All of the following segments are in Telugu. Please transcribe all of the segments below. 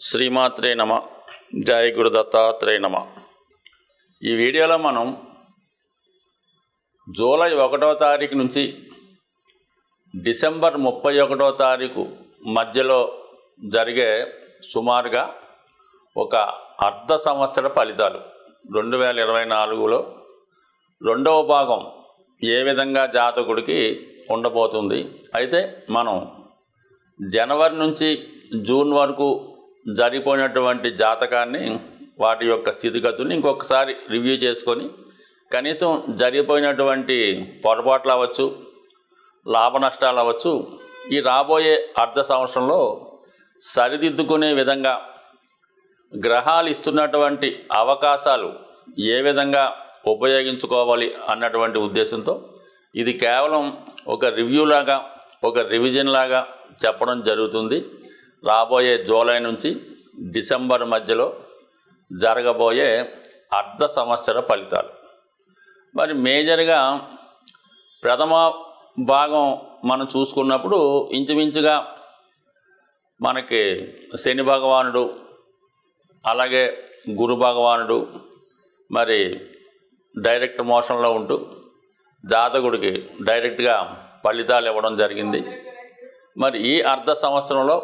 శ్రీమాత్రే నమ. జయ గురు దత్తాత్రేయ నమ. ఈ వీడియోలో మనం జూలై 1వ తారీఖు నుంచి డిసెంబర్ 31వ తారీఖు మధ్యలో జరిగే సుమారుగా ఒక అర్ధ సంవత్సర ఫలితాలు 2024లో రెండవ భాగం ఏ విధంగా జాతకుడికి ఉండబోతుంది. అయితే మనం జనవరి నుంచి జూన్ వరకు జరిగిపోయినటువంటి జాతకాన్ని వాటి యొక్క స్థితిగతుల్ని ఇంకొకసారి రివ్యూ చేసుకొని కనీసం జరిగిపోయినటువంటి పొరపాట్లు అవ్వచ్చు, లాభ నష్టాలు అవ్వచ్చు, ఈ రాబోయే అర్ధ సంవత్సరంలో సరిదిద్దుకునే విధంగా గ్రహాలు ఇస్తున్నటువంటి అవకాశాలు ఏ విధంగా ఉపయోగించుకోవాలి అన్నటువంటి ఉద్దేశంతో ఇది కేవలం ఒక రివ్యూ లాగా, ఒక రివిజన్ లాగా చెప్పడం జరుగుతుంది. రాబోయే జూలై నుంచి డిసెంబర్ మధ్యలో జరగబోయే అర్ధ సంవత్సర ఫలితాలు. మరి మేజర్గా ప్రథమ భాగం మనం చూసుకున్నప్పుడు ఇంచుమించుగా మనకి శని భగవానుడు, అలాగే గురు భగవానుడు మరి డైరెక్ట్ మోషన్లో ఉంటూ జాతకుడికి డైరెక్ట్గా ఫలితాలు ఇవ్వడం జరిగింది. మరి ఈ అర్ధ సంవత్సరంలో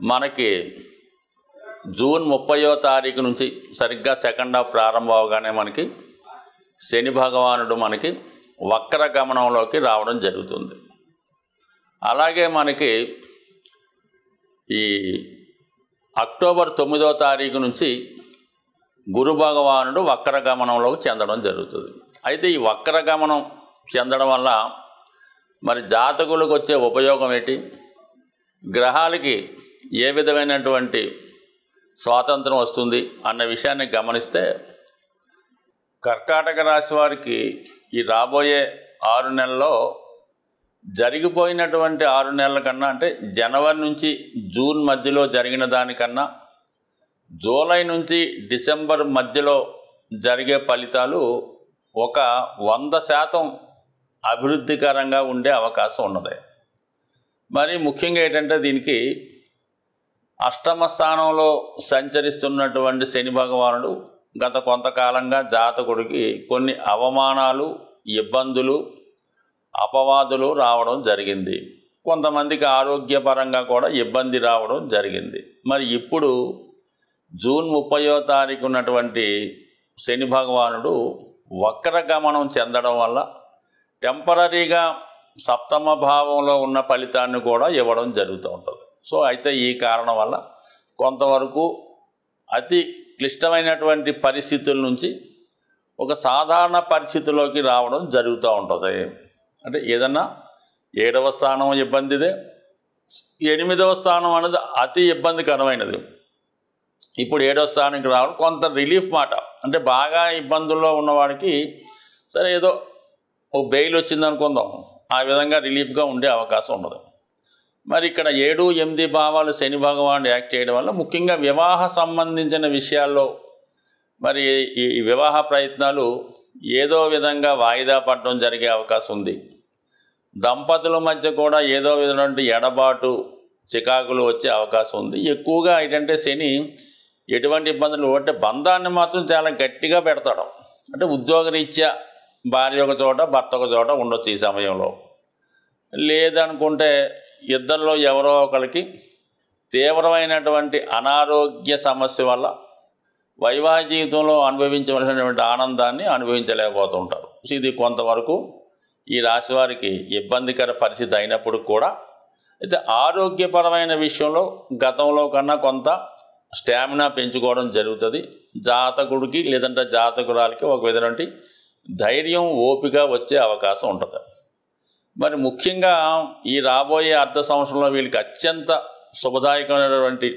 మనకి జూన్ 30వ తారీఖు నుంచి సరిగ్గా సెకండ్ హాఫ్ ప్రారంభం అవగానే మనకి శని భగవానుడు మనకి వక్ర గమనంలోకి రావడం జరుగుతుంది. అలాగే మనకి ఈ అక్టోబర్ 9వ తారీఖు నుంచి గురు భగవానుడు వక్ర గమనంలోకి చెందడం జరుగుతుంది. అయితే ఈ వక్ర గమనం చెందడం వల్ల మరి జాతకులకు వచ్చే ఉపయోగం ఏంటి, గ్రహాలకి ఏ విధమైనటువంటి స్వాతంత్రం వస్తుంది అన్న విషయాన్ని గమనిస్తే కర్కాటక రాశి వారికి ఈ రాబోయే 6 నెలల్లో జరిగిపోయినటువంటి 6 నెలల కన్నా, అంటే జనవరి నుంచి జూన్ మధ్యలో జరిగిన దానికన్నా జూలై నుంచి డిసెంబర్ మధ్యలో జరిగే ఫలితాలు ఒక 100% అభివృద్ధికరంగా ఉండే అవకాశం ఉన్నది. మరి ముఖ్యంగా ఏంటంటే దీనికి అష్టమ స్థానంలో సంచరిస్తున్నటువంటి శని భగవానుడు గత కొంతకాలంగా జాతకుడికి కొన్ని అవమానాలు, ఇబ్బందులు, అపవాదులు రావడం జరిగింది. కొంతమందికి ఆరోగ్యపరంగా కూడా ఇబ్బంది రావడం జరిగింది. మరి ఇప్పుడు జూన్ 30వ తారీఖు ఉన్నటువంటి శని భగవానుడు వక్ర గమనం చెందడం వల్ల టెంపరీగా సప్తమ భావంలో ఉన్న ఫలితాన్ని కూడా ఇవ్వడం జరుగుతూ ఉంటుంది. సో అయితే ఈ కారణం వల్ల కొంతవరకు అతి క్లిష్టమైనటువంటి పరిస్థితుల నుంచి ఒక సాధారణ పరిస్థితిలోకి రావడం జరుగుతూ ఉంటుంది. అంటే ఏదన్నా 7వ స్థానం ఇబ్బందిదే, 8వ స్థానం అనేది అతి ఇబ్బందికరమైనది. ఇప్పుడు 7వ స్థానానికి రావడం కొంత రిలీఫ్ మాట. అంటే బాగా ఇబ్బందుల్లో ఉన్నవాడికి సరే ఏదో ఓ బెయిల్ వచ్చింది అనుకుందాం, ఆ విధంగా రిలీఫ్గా ఉండే అవకాశం ఉండదు. మరి ఇక్కడ 7, 8 భావాలు శని భగవానుడు యాక్ట్ చేయడం వల్ల ముఖ్యంగా వివాహ సంబంధించిన విషయాల్లో మరి ఈ వివాహ ప్రయత్నాలు ఏదో విధంగా వాయిదా పడడం జరిగే అవకాశం ఉంది. దంపతుల మధ్య కూడా ఏదో విధమైన ఎడబాటు, చికాకులు వచ్చే అవకాశం ఉంది. ఎక్కువగా ఏంటంటే శని ఎటువంటి ఇబ్బందులు అంటే బంధాన్ని మాత్రం చాలా గట్టిగా పెడతాడు. అంటే ఉద్యోగరీత్యా భార్య ఒక చోట, భర్త ఒక చోట ఉండొచ్చు ఈ సమయంలో. లేదనుకుంటే ఇద్దరిలో ఎవరో ఒకరికి తీవ్రమైనటువంటి అనారోగ్య సమస్య వల్ల వైవాహిక జీవితంలో అనుభవించవలసినటువంటి ఆనందాన్ని అనుభవించలేకపోతుంటారు. ఇది కొంతవరకు ఈ రాశి వారికి ఇబ్బందికర పరిస్థితి అయినప్పుడు కూడా అయితే ఆరోగ్యపరమైన విషయంలో గతంలో కన్నా కొంత స్టామినా పెంచుకోవడం జరుగుతుంది. జాతకుడికి లేదంటే జాతకురాలకి ఒక విధమైన ధైర్యం, ఓపిక వచ్చే అవకాశం ఉంటుంది. మరి ముఖ్యంగా ఈ రాబోయే అర్ధ సంవత్సరంలో వీళ్ళకి అత్యంత శుభదాయకమైనటువంటి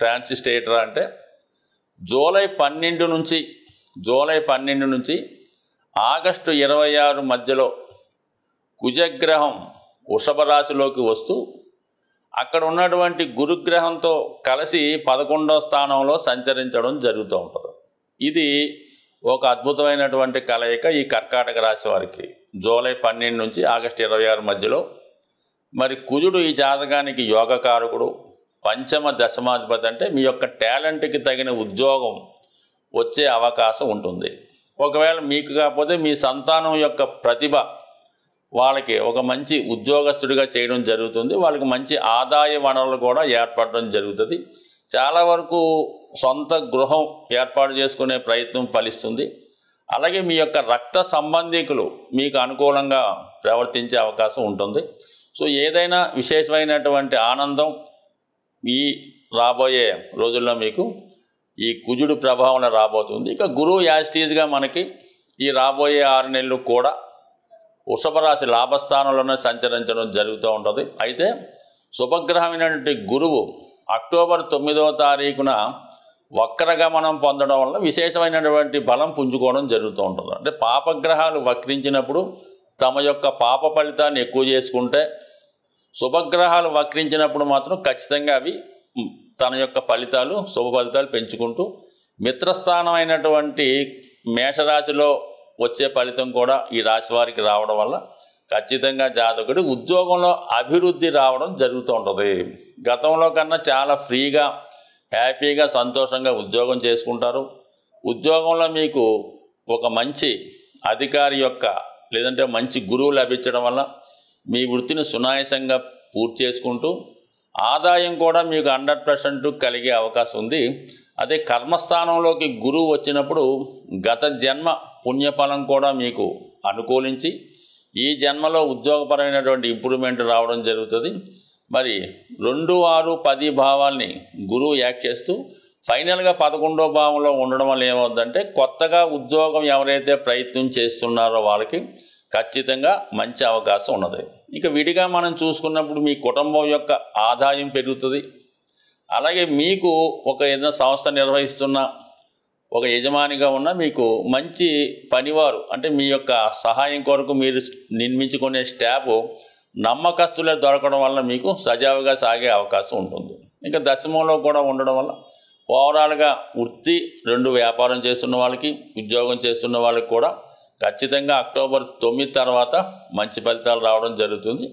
ట్రాన్సిట్ ఏంటంటే అంటే జూలై 12 నుంచి ఆగస్టు 26 మధ్యలో కుజగ్రహం వృషభ రాశిలోకి వస్తూ అక్కడ ఉన్నటువంటి గురుగ్రహంతో కలిసి 11వ స్థానంలో సంచరించడం జరుగుతూ ఉంటుంది. ఇది ఒక అద్భుతమైనటువంటి కలయిక ఈ కర్కాటక రాశి వారికి. జూలై 12 నుంచి ఆగస్టు 26 మధ్యలో మరి కుజుడు ఈ జాతకానికి యోగకారకుడు, పంచమ దశమాధిపతి అంటే మీ యొక్క టాలెంట్కి తగిన ఉద్యోగం వచ్చే అవకాశం ఉంటుంది. ఒకవేళ మీకు కాకపోతే మీ సంతానం యొక్క ప్రతిభ వాళ్ళకి ఒక మంచి ఉద్యోగస్తుడిగా చేయడం జరుగుతుంది. వాళ్ళకి మంచి ఆదాయ వనరులు కూడా ఏర్పడడం జరుగుతుంది. చాలా వరకు సొంత గృహం ఏర్పాటు చేసుకునే ప్రయత్నం ఫలిస్తుంది. అలాగే మీ యొక్క రక్త సంబంధికులు మీకు అనుకూలంగా ప్రవర్తించే అవకాశం ఉంటుంది. సో ఏదైనా విశేషమైనటువంటి ఆనందం ఈ రాబోయే రోజుల్లో మీకు ఈ కుజుడు ప్రభావం రాబోతుంది. ఇక గురువు యాజిటీజ్గా మనకి ఈ రాబోయే 6 నెలలు కూడా వృషభ రాశి లాభస్థానంలోనే సంచరించడం జరుగుతూ ఉంటుంది. అయితే శుభగ్రహమైనటువంటి గురువు అక్టోబర్ 9వ తారీఖున వక్రగమనం పొందడం వల్ల విశేషమైనటువంటి బలం పుంజుకోవడం జరుగుతూ ఉంటుంది. అంటే పాపగ్రహాలు వక్రించినప్పుడు తమ యొక్క పాప ఫలితాన్ని ఎక్కువ చేసుకుంటే, శుభగ్రహాలు వక్రించినప్పుడు మాత్రం ఖచ్చితంగా అవి తన యొక్క ఫలితాలు శుభ ఫలితాలు పెంచుకుంటూ మిత్రస్థానం అయినటువంటి మేషరాశిలో వచ్చే ఫలితం కూడా ఈ రాశి వారికి రావడం వల్ల ఖచ్చితంగా జాతకుడు ఉద్యోగంలో అభివృద్ధి రావడం జరుగుతూ ఉంటుంది. గతంలో కన్నా చాలా ఫ్రీగా హ్యాపీగా సంతోషంగా ఉద్యోగం చేసుకుంటారు. ఉద్యోగంలో మీకు ఒక మంచి అధికారి యొక్క లేదంటే మంచి గురువు లభించడం వల్ల మీ వృత్తిని సునాయాసంగా పూర్తి చేసుకుంటూ ఆదాయం కూడా మీకు 100% కలిగే అవకాశం ఉంది. అదే కర్మస్థానంలోకి గురువు వచ్చినప్పుడు గత జన్మ పుణ్యఫలం కూడా మీకు అనుకూలించి ఈ జన్మలో ఉద్యోగపరమైనటువంటి ఇంప్రూవ్మెంట్ రావడం జరుగుతుంది. మరి 2, 6, 10 భావాల్ని గురువు యాక్ట్ చేస్తూ ఫైనల్గా 11వ భావంలో ఉండడం వల్ల ఏమవుతుందంటే కొత్తగా ఉద్యోగం ఎవరైతే ప్రయత్నం చేస్తున్నారో వాళ్ళకి ఖచ్చితంగా మంచి అవకాశం ఉన్నది. ఇక విడిగా మనం చూసుకున్నప్పుడు మీ కుటుంబం యొక్క ఆదాయం పెరుగుతుంది. అలాగే మీకు ఒక ఏదైనా సంస్థ నిర్వహిస్తున్న ఒక యజమానిగా ఉన్న మీకు మంచి పనివారు అంటే మీ యొక్క సహాయం కొరకు మీరు నిర్మించుకునే స్టాఫ్ నమ్మకస్తులే దొరకడం వల్ల మీకు సజావుగా సాగే అవకాశం ఉంటుంది. ఇంకా దశమంలో కూడా ఉండడం వల్ల ఓవరాల్గా వృత్తి 2 వ్యాపారం చేస్తున్న వాళ్ళకి ఉద్యోగం చేస్తున్న వాళ్ళకి కూడా ఖచ్చితంగా అక్టోబర్ 9 తర్వాత మంచి ఫలితాలు రావడం జరుగుతుంది.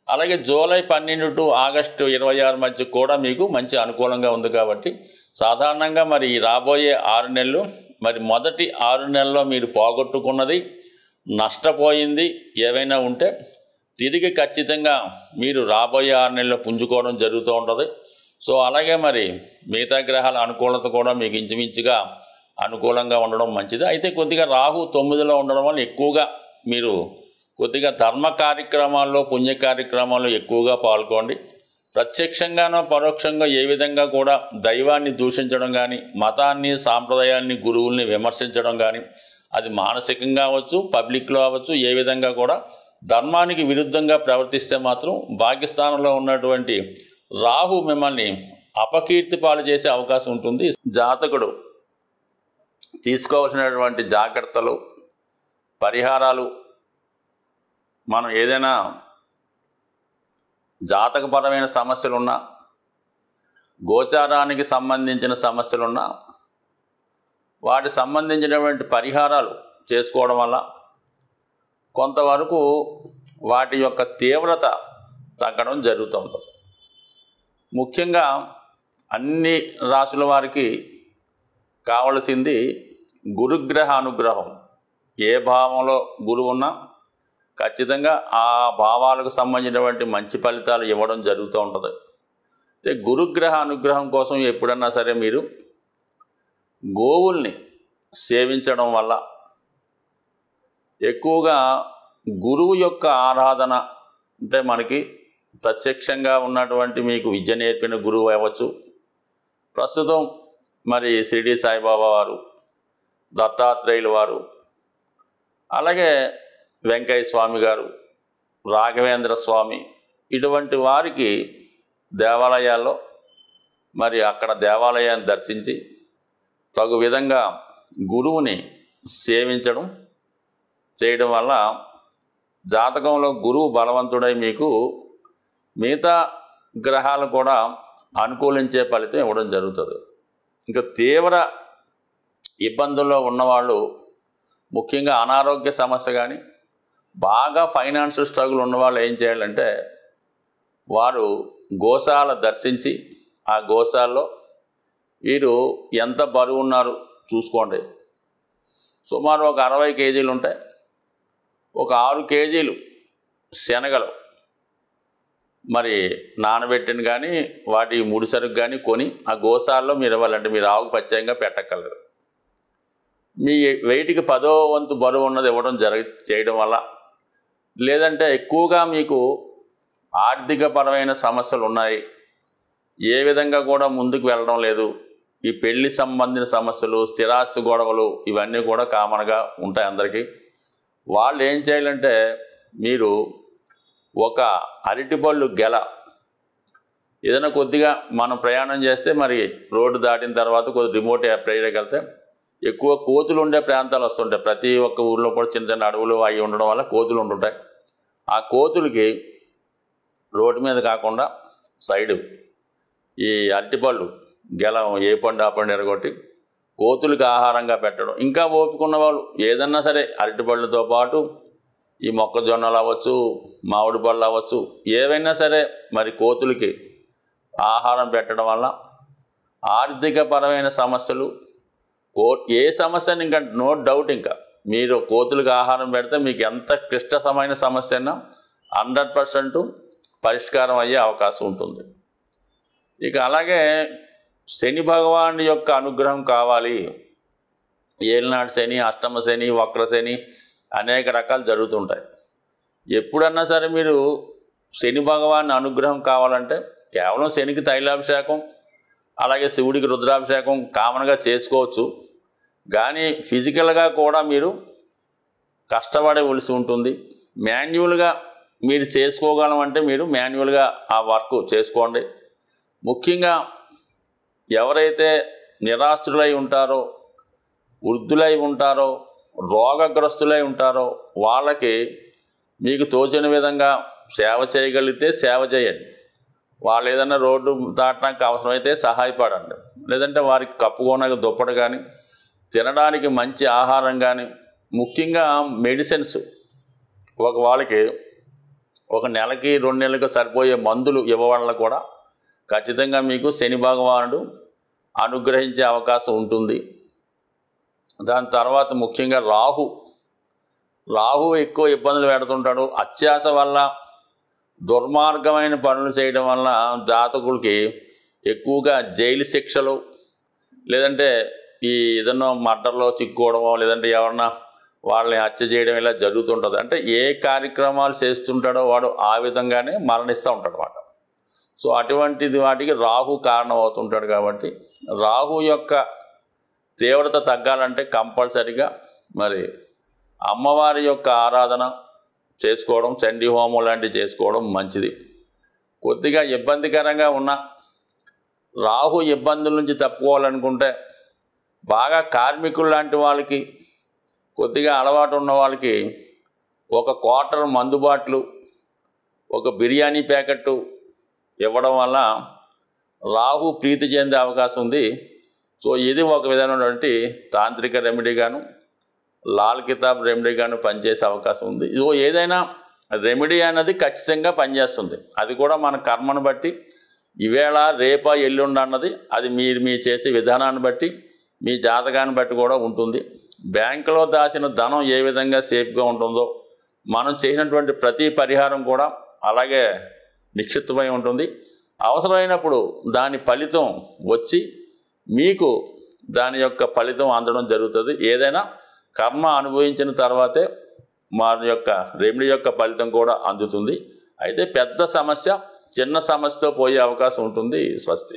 అలాగే జూలై 12 టు ఆగస్టు 26 మధ్య కూడా మీకు మంచి అనుకూలంగా ఉంది. కాబట్టి సాధారణంగా మరి ఈ రాబోయే 6 నెలలు మరి మొదటి 6 నెలల్లో మీరు పోగొట్టుకున్నది నష్టపోయింది ఏవైనా ఉంటే తిరిగి ఖచ్చితంగా మీరు రాబోయే 6 నెలల్లో పుంజుకోవడం జరుగుతూ ఉంటుంది. సో అలాగే మరి మిగతా గ్రహాల అనుకూలత కూడా మీకు ఇంచుమించుగా అనుకూలంగా ఉండడం మంచిది. అయితే కొద్దిగా రాహు 9లో ఉండడం వల్ల ఎక్కువగా మీరు కొద్దిగా ధర్మ కార్యక్రమాల్లో పుణ్య కార్యక్రమాల్లో ఎక్కువగా పాల్గొండి. ప్రత్యక్షంగానో పరోక్షంగా ఏ విధంగా కూడా దైవాన్ని దూషించడం కానీ మతాన్ని సాంప్రదాయాన్ని గురువుల్ని విమర్శించడం కానీ అది మానసికంగా అవ్వచ్చు పబ్లిక్లో అవ్వచ్చు ఏ విధంగా కూడా ధర్మానికి విరుద్ధంగా ప్రవర్తిస్తే మాత్రం భాగ్యస్థానంలో ఉన్నటువంటి రాహు మిమ్మల్ని అపకీర్తి పాలు చేసే అవకాశం ఉంటుంది. జాతకుడు తీసుకోవాల్సినటువంటి జాగ్రత్తలు పరిహారాలు మనం ఏదైనా జాతకపరమైన సమస్యలున్నా గోచారానికి సంబంధించిన సమస్యలున్నా వాటికి సంబంధించినటువంటి పరిహారాలు చేసుకోవడం వల్ల కొంతవరకు వాటి యొక్క తీవ్రత తగ్గడం జరుగుతుంది. ముఖ్యంగా అన్ని రాశుల వారికి కావలసింది గురుగ్రహ అనుగ్రహం. ఏ భావంలో గురువు ఉన్నా ఖచ్చితంగా ఆ భావాలకు సంబంధించినటువంటి మంచి ఫలితాలు ఇవ్వడం జరుగుతూ ఉంటుంది. అయితే గురుగ్రహ అనుగ్రహం కోసం ఎప్పుడన్నా సరే మీరు గోవుల్ని సేవించడం వల్ల ఎక్కువగా గురువు యొక్క ఆరాధన అంటే మనకి ప్రత్యక్షంగా ఉన్నటువంటి మీకు విద్య నేర్పిన గురువు అవ్వచ్చు. ప్రస్తుతం మరి షిరిడి సాయిబాబా వారు దత్తాత్రేయులు వారు అలాగే వెంకయ్య స్వామి గారు రాఘవేంద్ర స్వామి ఇటువంటి వారికి దేవాలయాల్లో మరి అక్కడ దేవాలయాన్ని దర్శించి తగు విధంగా గురువుని సేవించడం చేయడం వల్ల జాతకంలో గురువు బలవంతుడై మీకు మిగతా గ్రహాలు కూడా అనుకూలించే ఫలితం ఇవ్వడం జరుగుతుంది. ఇంకా తీవ్ర ఇబ్బందుల్లో ఉన్నవాళ్ళు ముఖ్యంగా అనారోగ్య సమస్య కానీ బాగా ఫైనాన్షియల్ స్ట్రగుల్ ఉన్నవాళ్ళు ఏం చేయాలంటే వారు గోశాల దర్శించి ఆ గోశాలలో వీరు ఎంత బరువు ఉన్నారు చూసుకోండి. సుమారు ఒక 60 కేజీలు ఉంటాయి. ఒక 6 కేజీలు శనగలు మరి నానబెట్టిన కానీ వాటి ముడిసరుకు కానీ కొని ఆ గోశాలలో మీరు ఇవ్వాలంటే మీరు ఆవుకు ప్రత్యేకంగా పెట్టగలరు. మీ వెయిట్కి 10వ వంతు బరువు ఉన్నది ఇవ్వడం చేయడం వల్ల, లేదంటే ఎక్కువగా మీకు ఆర్థికపరమైన సమస్యలు ఉన్నాయి, ఏ విధంగా కూడా ముందుకు వెళ్ళడం లేదు, ఈ పెళ్లి సంబంధించిన సమస్యలు, స్థిరాస్తి గొడవలు ఇవన్నీ కూడా కామన్గా ఉంటాయి అందరికీ. వాళ్ళు ఏం చేయాలంటే మీరు ఒక అరటిపళ్ళు గెల ఏదైనా కొద్దిగా మనం ప్రయాణం చేస్తే మరి రోడ్డు దాటిన తర్వాత కొద్ది రిమోట్ ఏరియాకి వెళ్తే ఎక్కువ కోతులు ఉండే ప్రాంతాలు వస్తుంటాయి. ప్రతి ఒక్క ఊర్లో కూడా చిన్న చిన్న అడవులు అవి ఉండడం వల్ల కోతులు ఉంటుంటాయి. ఆ కోతులకి రోడ్డు మీద కాకుండా సైడు ఈ అరటిపళ్ళు గెలం ఏ పండు ఆ పండు ఎరగొట్టి కోతులకి ఆహారంగా పెట్టడం. ఇంకా ఓపికన్న వాళ్ళు ఏదన్నా సరే అరటిపళ్ళతో పాటు ఈ మొక్కజొన్నలు అవ్వచ్చు, మామిడి పళ్ళు అవ్వచ్చు, ఏవైనా సరే మరి కోతులకి ఆహారం పెట్టడం వల్ల ఆర్థికపరమైన సమస్యలు ఏ సమస్యని ఇంకా నో డౌట్ ఇంకా మీరు కోతులకు ఆహారం పెడితే మీకు ఎంత క్లిష్టమైన సమస్య అయినా 100% పరిష్కారం అయ్యే అవకాశం ఉంటుంది. ఇక అలాగే శని భగవానుడి యొక్క అనుగ్రహం కావాలి. ఏలినాటి శని, అష్టమ శని, వక్ర శని అనేక రకాలు జరుగుతుంటాయి. ఎప్పుడన్నా సరే మీరు శని భగవాన్ అనుగ్రహం కావాలంటే కేవలం శనికి తైలాభిషేకం అలాగే శివుడికి రుద్రాభిషేకం కామన్గా చేసుకోవచ్చు. కానీ ఫిజికల్గా కూడా మీరు కష్టపడవలసి ఉంటుంది. మాన్యువల్గా మీరు చేసుకోగలం అంటే మీరు మాన్యువల్గా ఆ వర్క్ చేసుకోండి. ముఖ్యంగా ఎవరైతే నిరాశ్రులై ఉంటారో, వృద్ధులై ఉంటారో, రోగగ్రస్తులై ఉంటారో వాళ్ళకి మీకు తోచిన విధంగా సేవ చేయగలిగితే సేవ చేయండి. వాళ్ళు ఏదైనా రోడ్డు దాటడానికి అవసరమైతే సహాయపడండి. లేదంటే వారికి కప్పుకోనక దుప్పటి కానీ, తినడానికి మంచి ఆహారం కానీ, ముఖ్యంగా మెడిసిన్స్ వాళ్ళకి ఒక నెలకి 2 నెలలకు సరిపోయే మందులు ఇవ్వడం కూడా ఖచ్చితంగా మీకు శని భగవానుడు అనుగ్రహించే అవకాశం ఉంటుంది. దాని తర్వాత ముఖ్యంగా రాహు ఎక్కువ ఇబ్బందులు పెడుతుంటాడు. అత్యాశ వల్ల దుర్మార్గమైన పనులు చేయడం వల్ల జాతకులకి ఎక్కువగా జైలు శిక్షలు, లేదంటే ఈ ఏదన్నా మర్డర్లో చిక్కుకోవడమో, లేదంటే ఎవరన్నా వాళ్ళని హత్య చేయడం ఇలా జరుగుతుంటుంది. అంటే ఏ కార్యక్రమాలు చేస్తుంటాడో వాడు ఆ విధంగానే మరణిస్తూ ఉంటాడు అన్నమాట. సో అటువంటిది వాటికి రాహు కారణం అవుతుంటాడు. కాబట్టి రాహు యొక్క తీవ్రత తగ్గాలంటే కంపల్సరిగా మరి అమ్మవారి యొక్క ఆరాధన చేసుకోవడం, చండీ హోమం లాంటివి చేసుకోవడం మంచిది. కొద్దిగా ఇబ్బందికరంగా ఉన్న రాహు ఇబ్బందుల నుంచి తప్పుకోవాలనుకుంటే బాగా కార్మికులు లాంటి వాళ్ళకి, కొద్దిగా అలవాటు ఉన్న వాళ్ళకి ఒక క్వార్టర్ మందు బాటిల్, ఒక బిర్యానీ ప్యాకెట్టు ఇవ్వడం వల్ల రాహు ప్రీతి చెందే అవకాశం ఉంది. సో ఇది ఒక విధమైనటువంటి తాంత్రిక రెమెడీగాను, లాల్ కితాబ్ రెమెడీగాను పనిచేసే అవకాశం ఉంది. ఇదో ఏదైనా రెమెడీ అనేది ఖచ్చితంగా పనిచేస్తుంది. అది కూడా మన కర్మను బట్టి, ఈవేళ రేపా ఎల్లుండి అన్నది అది మీ చేసే విధానాన్ని బట్టి, మీ జాతకాన్ని బట్టి కూడా ఉంటుంది. బ్యాంకులో దాచిన ధనం ఏ విధంగా సేఫ్గా ఉంటుందో మనం చేసినటువంటి ప్రతి పరిహారం కూడా అలాగే నిక్షిప్తమై ఉంటుంది. అవసరమైనప్పుడు దాని ఫలితం వచ్చి మీకు దాని యొక్క ఫలితం అందడం జరుగుతుంది. ఏదైనా కర్మ అనుభవించిన తర్వాతే మన యొక్క రెమెడీ యొక్క ఫలితం కూడా అందుతుంది. అయితే పెద్ద సమస్య చిన్న సమస్యతో పోయే అవకాశం ఉంటుంది. స్వస్తి.